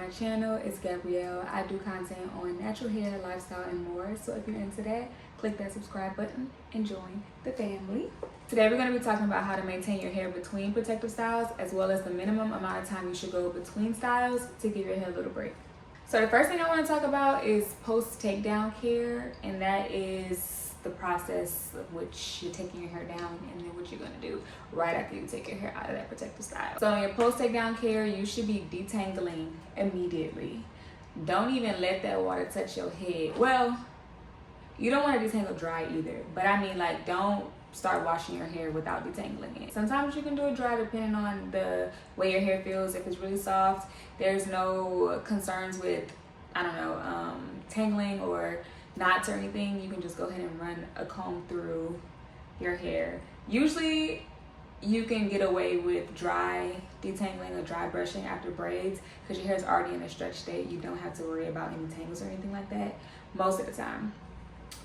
my channel. It's Gabrielle. I do content on natural hair, lifestyle, and more. So if you're into that, click that subscribe button and join the family. Today we're going to be talking about how to maintain your hair between protective styles, as well as the minimum amount of time you should go between styles to give your hair a little break. So the first thing I want to talk about is post takedown care, and that is the process of which you're taking your hair down and then what you're going to do right after you take your hair out of that protective style. So in your post takedown care, you should be detangling immediately. Don't even let that water touch your head. Well, you don't want to detangle dry either, but I mean, like, don't start washing your hair without detangling it. Sometimes you can do it dry depending on the way your hair feels. If it's really soft, there's no concerns with, I don't know, tangling or knots or anything. You can just go ahead and run a comb through your hair. Usually you can get away with dry detangling or dry brushing after braids because your hair is already in a stretch state. You don't have to worry about any tangles or anything like that most of the time.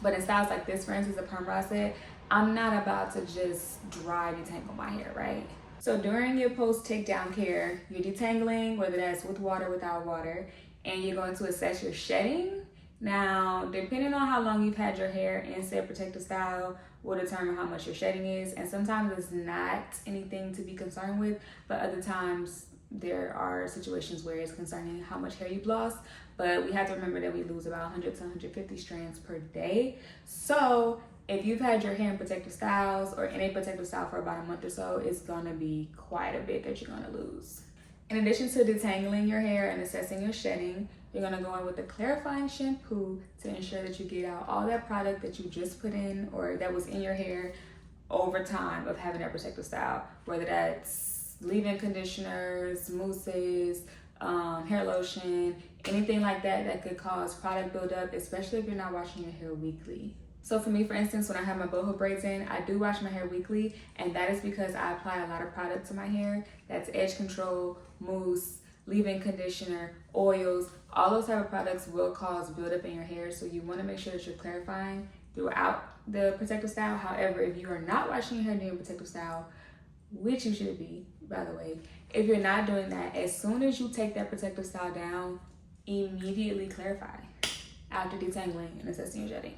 But in styles like this, for instance, a perm rod set, I'm not about to just dry detangle my hair, right? So during your post takedown care, you're detangling, whether that's with water or without water, and you're going to assess your shedding. Now, depending on how long you've had your hair in said protective style will determine how much your shedding is. And sometimes it's not anything to be concerned with, but other times there are situations where it's concerning how much hair you've lost. But we have to remember that we lose about 100 to 150 strands per day. So if you've had your hair in protective styles or in a protective style for about a month or so, it's gonna be quite a bit that you're gonna lose. In addition to detangling your hair and assessing your shedding, you're gonna go in with a clarifying shampoo to ensure that you get out all that product that you just put in or that was in your hair over time of having that protective style, whether that's leave-in conditioners, mousses, hair lotion, anything like that that could cause product buildup, especially if you're not washing your hair weekly. So for me, for instance, when I have my boho braids in, I do wash my hair weekly, and that is because I apply a lot of product to my hair. That's edge control, mousse, leave-in conditioner, oils. All those type of products will cause buildup in your hair, so you want to make sure that you're clarifying throughout the protective style. However, if you are not washing your hair during protective style, which you should be, by the way, if you're not doing that, as soon as you take that protective style down, immediately clarify after detangling and assessing your shedding.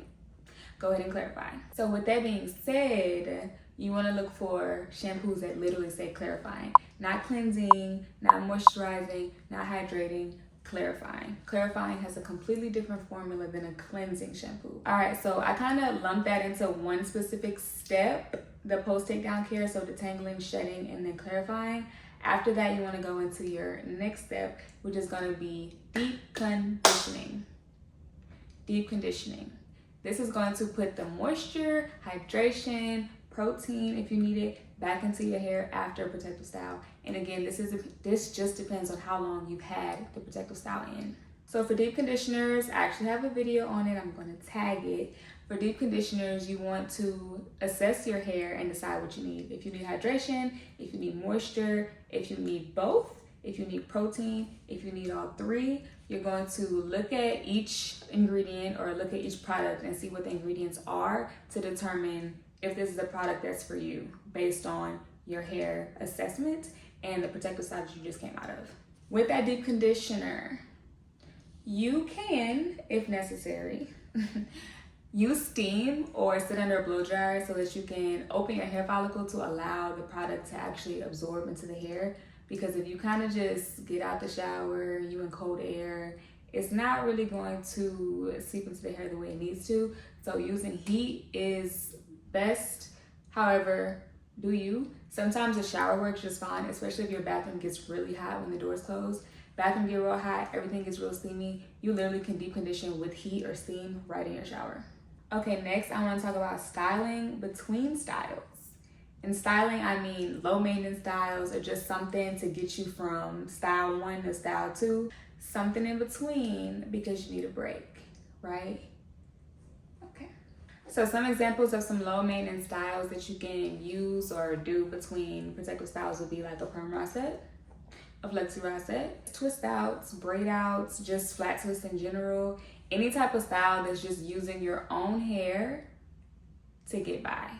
Go ahead and clarify. So with that being said, you want to look for shampoos that literally say clarifying, not cleansing, not moisturizing, not hydrating, clarifying. Clarifying has a completely different formula than a cleansing shampoo. All right, so I kind of lumped that into one specific step, the post takedown care, so detangling, shedding, and then clarifying. After that, you want to go into your next step, which is going to be deep conditioning. Deep conditioning. This is going to put the moisture, hydration, protein, if you need it, back into your hair after a protective style. And again, this just depends on how long you've had the protective style in. So for deep conditioners, I actually have a video on it. I'm going to tag it. For deep conditioners, you want to assess your hair and decide what you need. If you need hydration, if you need moisture, if you need both, if you need protein, if you need all three, you're going to look at each ingredient or look at each product and see what the ingredients are to determine if this is a product that's for you based on your hair assessment and the protective style that you just came out of. With that deep conditioner, you can, if necessary, use steam or sit under a blow dryer so that you can open your hair follicle to allow the product to actually absorb into the hair. Because if you kind of just get out the shower, you in cold air, it's not really going to seep into the hair the way it needs to. So using heat is best. However, do you? Sometimes a shower works just fine, especially if your bathroom gets really hot when the door's closed. Bathroom get real hot, everything gets real steamy. You literally can deep condition with heat or steam right in your shower. Okay, next I want to talk about styling between styles. In styling, I mean low maintenance styles or just something to get you from style 1 to style 2, something in between because you need a break, right? Okay. So some examples of some low maintenance styles that you can use or do between protective styles would be like a perm rod set, a flexi rod set, twist outs, braid outs, just flat twists in general, any type of style that's just using your own hair to get by.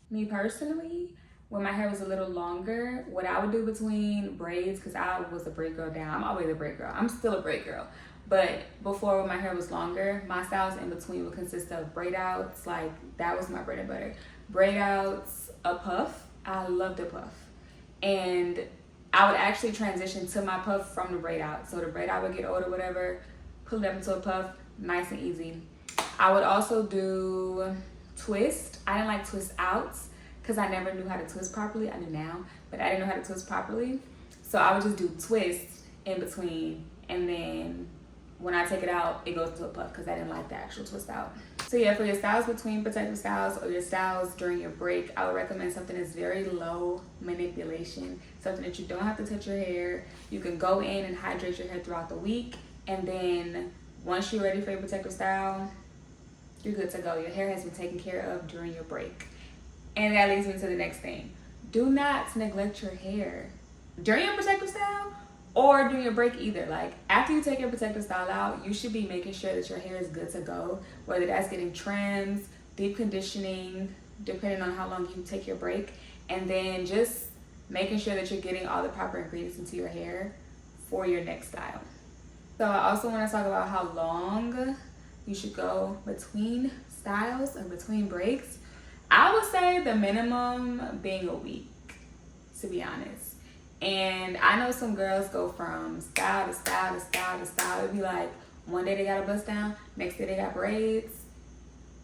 Me personally, when my hair was a little longer, what I would do between braids, because I was a braid girl down. I'm always a braid girl. I'm still a braid girl. But before, when my hair was longer, my styles in between would consist of braid outs. Like, that was my bread and butter. Braid outs, a puff. I loved a puff. And I would actually transition to my puff from the braid out. So the braid out would get old or whatever, pull it up into a puff, nice and easy. I would also do twist. I didn't like twist outs because I never knew how to twist properly. I do now, but I didn't know how to twist properly. So I would just do twist in between, and then when I take it out, it goes to a puff because I didn't like the actual twist out. So yeah, for your styles between protective styles or your styles during your break, I would recommend something that's very low manipulation, something that you don't have to touch your hair. You can go in and hydrate your hair throughout the week, and then once you're ready for your protective style, you're good to go. Your hair has been taken care of during your break. And that leads me to the next thing. Do not neglect your hair during your protective style or during your break either. Like, after you take your protective style out, you should be making sure that your hair is good to go, whether that's getting trims, deep conditioning, depending on how long you take your break, and then just making sure that you're getting all the proper ingredients into your hair for your next style. So I also want to talk about how long you should go between styles and between breaks. I would say the minimum being a week, to be honest. And I know some girls go from style to style to style to style. It'd be like one day they got a bust down, next day they got braids,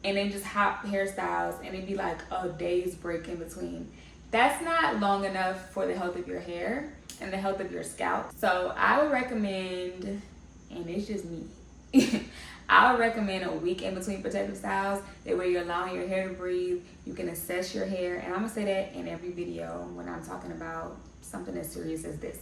and then just hop hairstyles, and it'd be like a day's break in between. That's not long enough for the health of your hair and the health of your scalp. So I would recommend, and it's just me, I would recommend a week in between protective styles. That way you're allowing your hair to breathe. You can assess your hair. And I'm going to say that in every video when I'm talking about something as serious as this.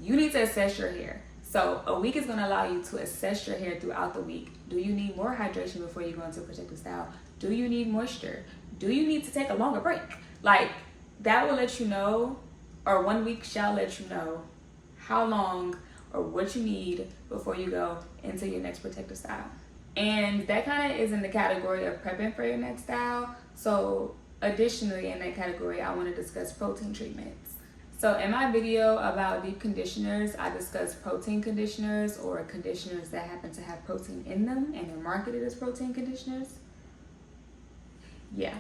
You need to assess your hair. So a week is going to allow you to assess your hair throughout the week. Do you need more hydration before you go into a protective style? Do you need moisture? Do you need to take a longer break? Like, that will let you know, or 1 week shall let you know how long or what you need before you go into your next protective style. And that kind of is in the category of prepping for your next style. So additionally, in that category, I want to discuss protein treatments. So in my video about deep conditioners, I discussed protein conditioners, or conditioners that happen to have protein in them and they're marketed as protein conditioners. Yeah.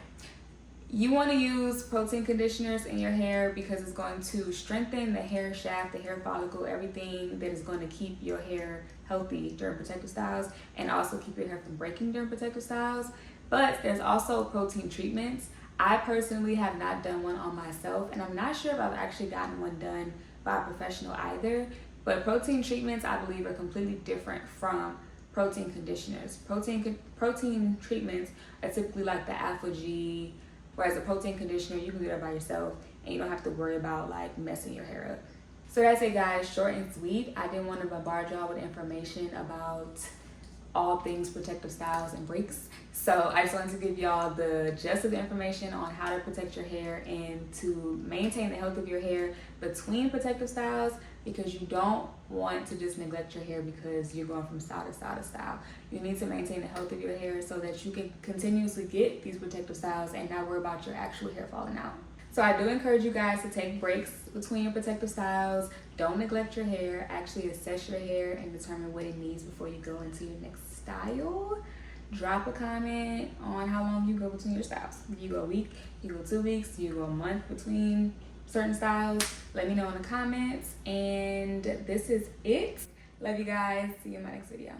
You want to use protein conditioners in your hair because it's going to strengthen the hair shaft, the hair follicle, everything that is going to keep your hair healthy during protective styles, and also keep your hair from breaking during protective styles. But there's also protein treatments. I personally have not done one on myself, and I'm not sure if I've actually gotten one done by a professional either. But protein treatments, I believe, are completely different from protein conditioners. Protein treatments are typically like the Afro-G, whereas a protein conditioner, you can do that by yourself and you don't have to worry about like messing your hair up. So that's it, guys, short and sweet. I didn't want to bombard y'all with information about all things protective styles and breaks. So I just wanted to give y'all the gist of the information on how to protect your hair and to maintain the health of your hair between protective styles, because you don't want to just neglect your hair because you're going from style to style to style. You need to maintain the health of your hair so that you can continuously get these protective styles and not worry about your actual hair falling out. So I do encourage you guys to take breaks between your protective styles. Don't neglect your hair. Actually assess your hair and determine what it needs before you go into your next style. Drop a comment on how long you go between your styles. You go a week, you go 2 weeks, you go a month between certain styles. Let me know in the comments. And this is it. Love you guys. See you in my next video.